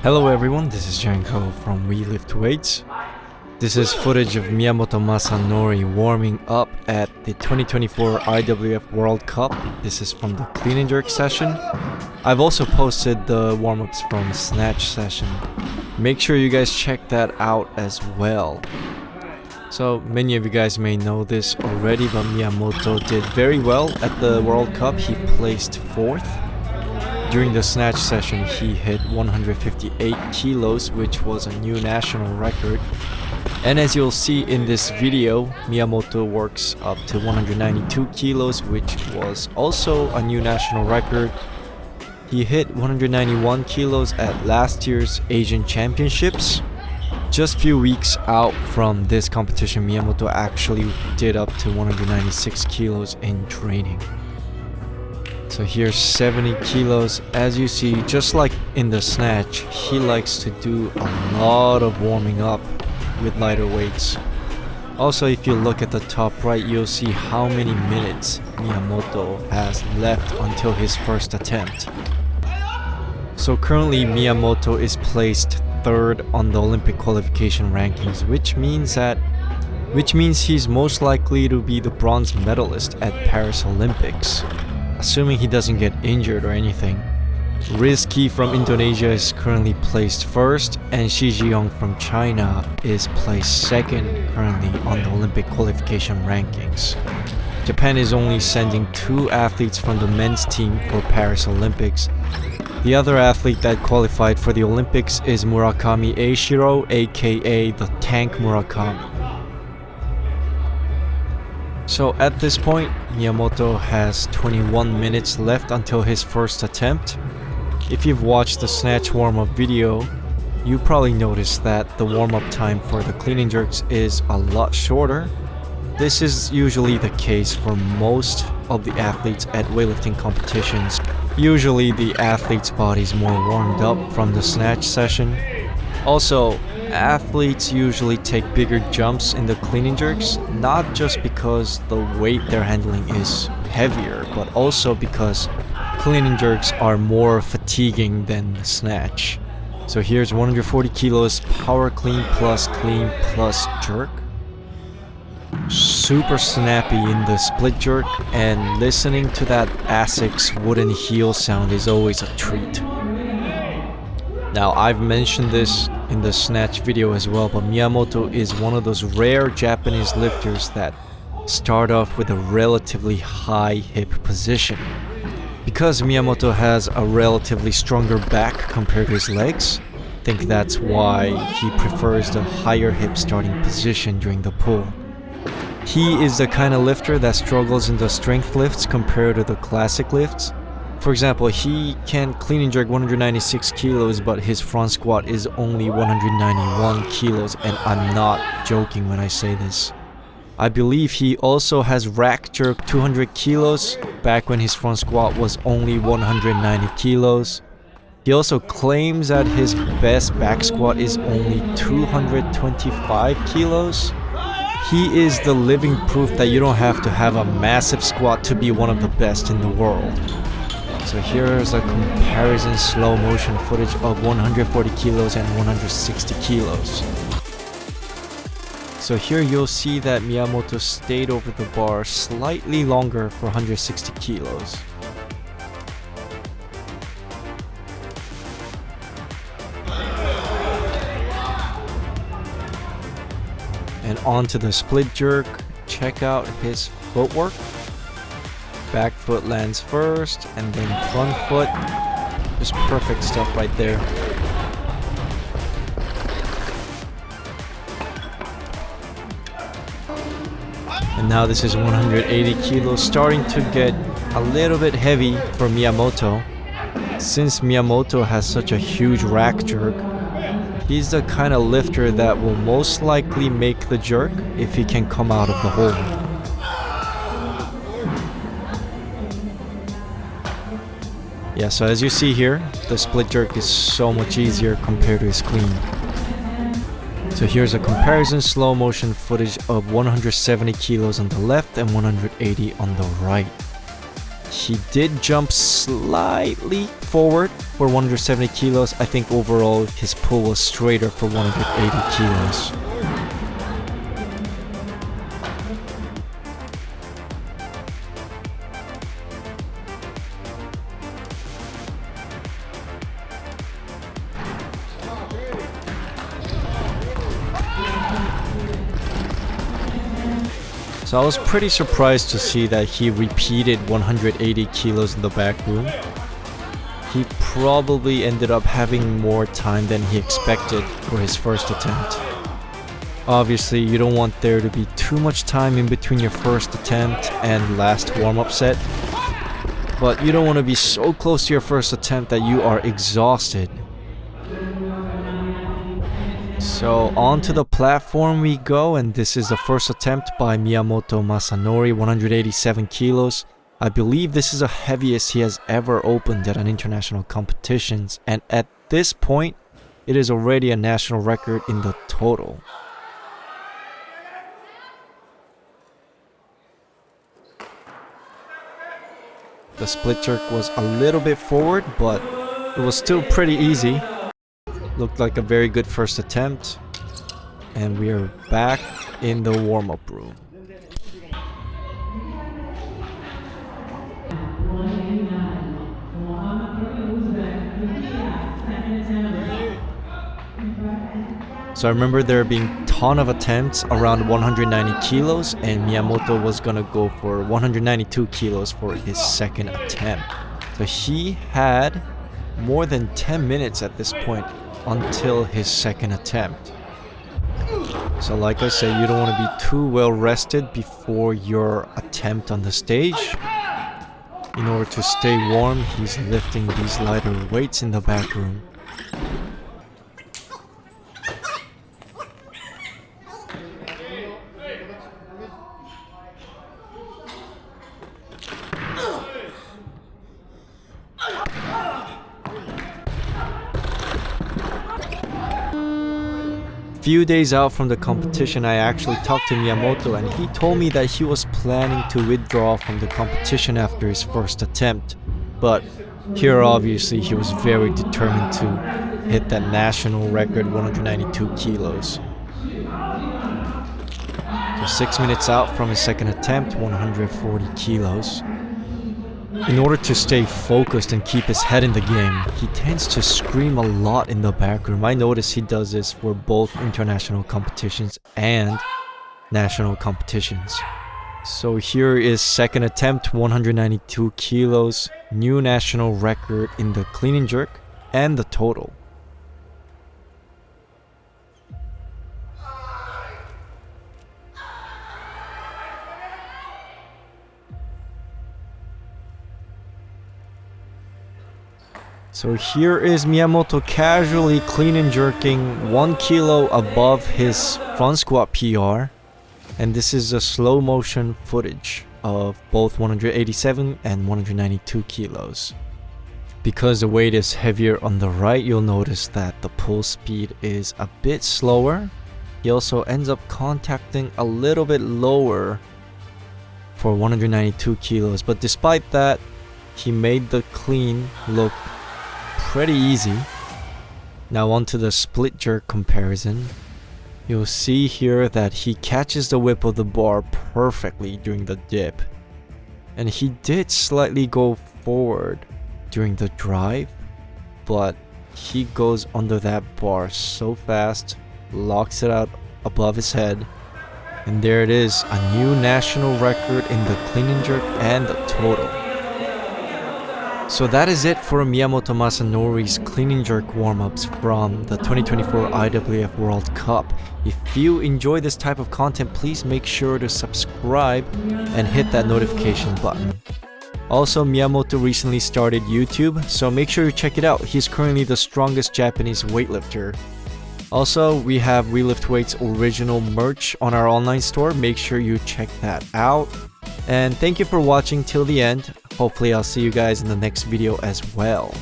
Hello everyone, this is Janko from We Lift Weights. This is footage of Miyamoto Masanori warming up at the 2024 IWF World Cup. This is from the Clean and Jerk session. I've also posted the warm-ups from Snatch session. Make sure you guys check that out as well. So many of you guys may know this already, but Miyamoto did very well at the World Cup. He placed 4th. During the snatch session, he hit 158 kilos, which was a new national record. And as you'll see in this video, Miyamoto works up to 192 kilos, which was also a new national record. He hit 191 kilos at last year's Asian Championships. Just a few weeks out from this competition, Miyamoto actually did up to 196 kilos in training. So here's 70 kilos. As you see, just like in the snatch, he likes to do a lot of warming up with lighter weights. Also, if you look at the top right, you'll see how many minutes Miyamoto has left until his first attempt. So currently Miyamoto is placed 3rd on the Olympic qualification rankings, which means he's most likely to be the bronze medalist at Paris Olympics, assuming he doesn't get injured or anything. Rizky from Indonesia is currently placed 1st, and Shi Jiyoung from China is placed 2nd currently on the Olympic qualification rankings. Japan is only sending 2 athletes from the men's team for Paris Olympics. The other athlete that qualified for the Olympics is Murakami Eiichiro, aka the Tank Murakami. So at this point, Miyamoto has 21 minutes left until his first attempt. If you've watched the snatch warm-up video, you probably noticed that the warm-up time for the clean and jerks is a lot shorter. This is usually the case for most of the athletes at weightlifting competitions. Usually the athlete's body is more warmed up from the snatch session. Also, athletes usually take bigger jumps in the clean and jerks, not just because the weight they're handling is heavier, but also because clean and jerks are more fatiguing than the snatch. So here's 140 kilos power clean plus jerk. Super snappy in the split jerk, and listening to that ASICS wooden heel sound is always a treat. Now, I've mentioned this in the snatch video as well, but Miyamoto is one of those rare Japanese lifters that start off with a relatively high hip position. Because Miyamoto has a relatively stronger back compared to his legs, I think that's why he prefers the higher hip starting position during the pull. He is the kind of lifter that struggles in the strength lifts compared to the classic lifts. For example, he can clean and jerk 196 kilos, but his front squat is only 191 kilos, and I'm not joking when I say this. I believe he also has rack jerk 200 kilos, back when his front squat was only 190 kilos. He also claims that his best back squat is only 225 kilos. He is the living proof that you don't have to have a massive squat to be one of the best in the world. So here's a comparison slow motion footage of 140 kilos and 160 kilos. So here you'll see that Miyamoto stayed over the bar slightly longer for 160 kilos. And on to the split jerk. Check out his footwork. Back foot lands first, and then front foot. Just perfect stuff right there. And now this is 180 kilos, starting to get a little bit heavy for Miyamoto. Since Miyamoto has such a huge rack jerk, he's the kind of lifter that will most likely make the jerk if he can come out of the hole. Yeah, so as you see here, the split jerk is so much easier compared to his clean. So here's a comparison slow motion footage of 170 kilos on the left and 180 on the right. He did jump slightly forward for 170 kilos. I think overall his pull was straighter for 180 kilos. So I was pretty surprised to see that he repeated 180 kilos in the back room. He probably ended up having more time than he expected for his first attempt. Obviously, you don't want there to be too much time in between your first attempt and last warm-up set. But you don't want to be so close to your first attempt that you are exhausted. So onto the platform we go, and this is the first attempt by Miyamoto Masanori, 187 kilos. I believe this is the heaviest he has ever opened at an international competitions, and at this point, it is already a national record in the total. The split jerk was a little bit forward, but it was still pretty easy. Looked like a very good first attempt. And we are back in the warm-up room. So I remember there being a ton of attempts around 190 kilos, and Miyamoto was gonna go for 192 kilos for his second attempt. So he had more than 10 minutes at this point until his second attempt. So like I said, you don't want to be too well rested before your attempt on the stage. In order to stay warm, he's lifting these lighter weights in the back room. Few days out from the competition, I actually talked to Miyamoto, and he told me that he was planning to withdraw from the competition after his first attempt. But here obviously he was very determined to hit that national record 192 kilos. So 6 minutes out from his second attempt, 140 kilos. In order to stay focused and keep his head in the game, he tends to scream a lot in the back room. I notice he does this for both international competitions and national competitions. So here is second attempt, 192 kilos, new national record in the clean and jerk and the total. So here is Miyamoto casually clean and jerking 1 kilo above his front squat PR. And this is a slow motion footage of both 187 and 192 kilos. Because the weight is heavier on the right, you'll notice that the pull speed is a bit slower. He also ends up contacting a little bit lower for 192 kilos. But despite that, he made the clean look pretty easy. Now onto the split jerk comparison. You'll see here that he catches the whip of the bar perfectly during the dip. And he did slightly go forward during the drive, but he goes under that bar so fast, locks it out above his head, and there it is, a new national record in the clean and jerk and the total. So that is it for Miyamoto Masanori's clean and jerk warm-ups from the 2024 IWF World Cup. If you enjoy this type of content, please make sure to subscribe and hit that notification button. Also, Miyamoto recently started YouTube, so make sure you check it out. He's currently the strongest Japanese weightlifter. Also, we have We Lift Weights original merch on our online store. Make sure you check that out. And thank you for watching till the end. Hopefully I'll see you guys in the next video as well.